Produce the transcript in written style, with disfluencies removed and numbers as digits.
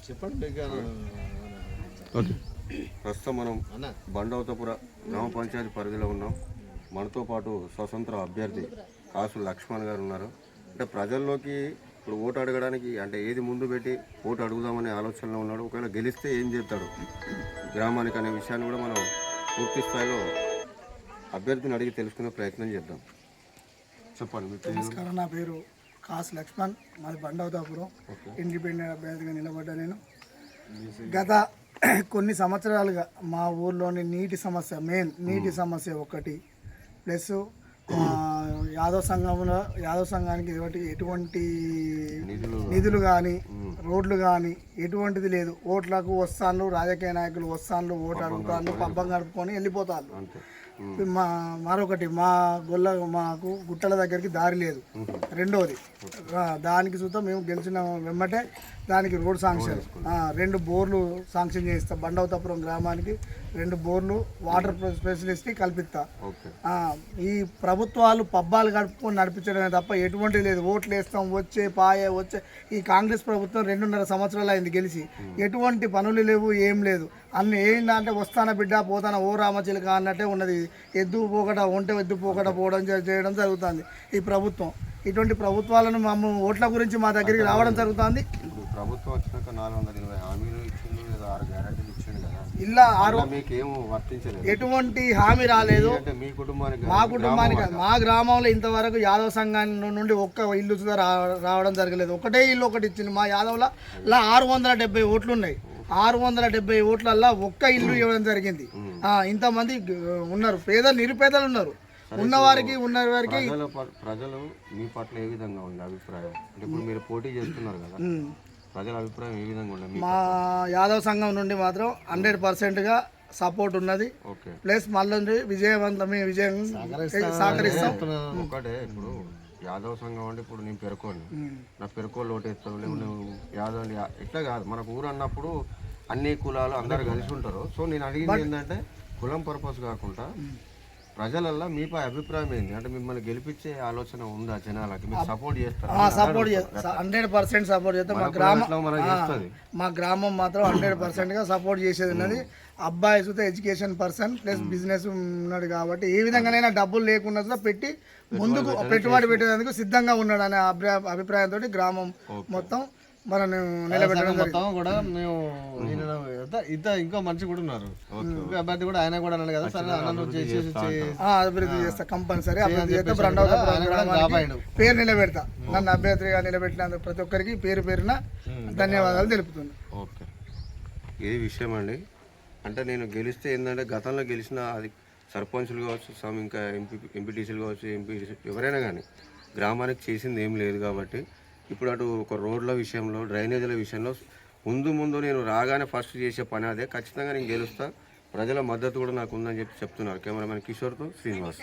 చెప్పండి. ఓకే, ప్రస్తుతం మనం బండవతపుర గ్రామ పంచాయతీ పరిధిలో ఉన్నాం. మనతో పాటు స్వతంత్ర అభ్యర్థి కాసు లక్ష్మణ్ గారు ఉన్నారు. అంటే ప్రజల్లోకి ఇప్పుడు ఓటు అడగడానికి అంటే ఏది ముందు పెట్టి ఓటు అడుగుదామనే ఆలోచనలో ఉన్నాడు. ఒకవేళ గెలిస్తే ఏం చేస్తాడు గ్రామానికి అనే విషయాన్ని కూడా మనం పూర్తి స్థాయిలో అభ్యర్థిని అడిగి తెలుసుకునే ప్రయత్నం చేద్దాం. చెప్పండి మీ పేరు. నమస్కారం, నా పేరు కాసు లక్ష్మణ్, మాది బండవతాపురం. ఇండిపెండెంట్ అభ్యర్థిగా నిలబడ్డా. నేను గత కొన్ని సంవత్సరాలుగా మా ఊర్లోని నీటి సమస్య ఒకటి, ప్లస్ యాదవ్ సంఘానికి ఎటువంటి నిధులు కానీ రోడ్లు కానీ ఎటువంటిది లేదు. ఓట్లకు వస్తాను, రాజకీయ నాయకులు వస్తాను, ఓటు అడుగుతాను, పబ్బం గడుపుకొని వెళ్ళిపోతాను. మరొకటి మాకు గుట్టల దగ్గరికి దారి లేదు. రెండవది, దానికి చూద్దాం మేము గెలిచిన వెంబటే దానికి రోడ్ శాంక్షన్ 2 బోర్లు శాంక్షన్ చేయిస్తాం. బండవతపురం గ్రామానికి 2 బోర్లు వాటర్ స్పెషలిస్ట్ కల్పిస్తా. ఈ ప్రభుత్వాలు పబ్బాలు గడుపుకొని నడిపించడమే తప్ప ఎటువంటి లేదు. ఓట్లు వేస్తాం, వచ్చే ఈ కాంగ్రెస్ ప్రభుత్వం 2.5 సంవత్సరాలు అయింది గెలిచి, ఎటువంటి పనులు లేవు, ఏం లేదు. అన్ని ఏంటంటే వస్తాన బిడ్డ పోతాన ఓ రామచిలుక అన్నట్టే ఉన్నది. ఎద్దు పోకట పోవడం చేయడం జరుగుతుంది ఈ ప్రభుత్వం. ఇటువంటి ప్రభుత్వాలను మమ్మల్ని ఓట్ల గురించి మా దగ్గరికి రావడం జరుగుతుంది. ప్రభుత్వం వచ్చినాక 420 హామీలు ఇచ్చింది, 6 గ్యారెంటీలు ఇచ్చింది కదా. ఇలా ఎటువంటి హామీ రాలేదు మా కుటుంబానికి. మా గ్రామంలో ఇంతవరకు యాదవ్ సంఘాన్ని నుండి ఒక్క ఇల్లు రావడం జరగలేదు. ఒకటే ఇల్లు ఒకటి ఇచ్చింది. మా యాదవ్లో 670 ఓట్లు ఉన్నాయి. 670 ఓట్లల్లో ఒక్క ఇల్లు ఇవ్వడం జరిగింది. ఇంతమంది ఉన్నారు, నిరుపేదలు ఉన్నారు. ఉన్నవారికి ప్రజలు మీ పట్ల ఏ విధంగా ఉంది అభిప్రాయం? అంటే ఇప్పుడు మీరు పోటీ చేస్తున్నారు కదా, ప్రజల అభిప్రాయం ఏ విధంగా ఉంది? మా యాదవ్ సంఘం నుండి మాత్రం 100%గా సపోర్ట్ ఉన్నది. ప్లస్ మళ్ళీ విజయం సహకరిస్తాం. ఒకటే, ఇప్పుడు యాదవ్ సంఘం అంటే ఇప్పుడు నేను పెరుకోని, నా పెరుకోళ్ళు ఓటేస్తాను, లేవు నువ్వు యాదవ్ ఇట్లా కాదు. మనకు ఊరు అన్నప్పుడు అన్ని కులాలు అందరు కలిసి ఉంటారు. సో నేను అడిగింది ఏంటంటే కులం పర్పస్ కాకుండా ప్రజలల్లో మీపై అభిప్రాయం ఏంటి? అంటే మిమ్మల్ని గెలిపించే ఆలోచన ఉందా జనాలకి? మీరు సపోర్ట్ చేస్తారు? 100% సపోర్ట్ చేస్తాం. మా గ్రామం మాత్రం 100%గా సపోర్ట్ చేసేది ఉన్నది. అబ్బాయి చూస్తే ఎడ్యుకేషన్ పర్సన్ ప్లస్ బిజినెస్ ఉన్నాడు కాబట్టి ఏ విధంగానైనా డబ్బులు లేకుండా పెట్టి ముందుకు పెట్టుబడి పెట్టేందుకు సిద్ధంగా ఉన్నాడు అనే అభిప్రాయంతో గ్రామం మొత్తం మనం నిలబెట్టడం కూడా మేము ఇంకా మంచి కూడా ఉన్నారు. అభ్యర్థి కూడా ఆయన కూడా అన్నాడు కదా, సరే అభివృద్ధి చేస్తా, కంపల్సరీ అభివృద్ధి చేస్తా. పేరు నిలబెడతా. నన్ను అభ్యర్థిగా నిలబెట్టినందుకు ప్రతి ఒక్కరికి పేరున ధన్యవాదాలు తెలుపుతున్నాను. ఓకే, ఇది విషయం అండి. అంటే నేను గెలిస్తే ఏంటంటే గతంలో గెలిచిన అది సర్పంచులు కావచ్చు, ఇంకా ఎంపీటీసీలు కావచ్చు, ఎంపీటీసీ ఎవరైనా కానీ గ్రామానికి చేసింది ఏం లేదు కాబట్టి ఇప్పుడు అటు ఒక రోడ్ల విషయంలో, డ్రైనేజీల విషయంలో ముందు నేను రాగానే ఫస్ట్ చేసే పని అదే. ఖచ్చితంగా నేను గెలుస్తా. ప్రజల మద్దతు కూడా నాకు ఉందని చెప్తున్నారు. కెమెరామెన్ కిషోర్తో శ్రీనివాస్.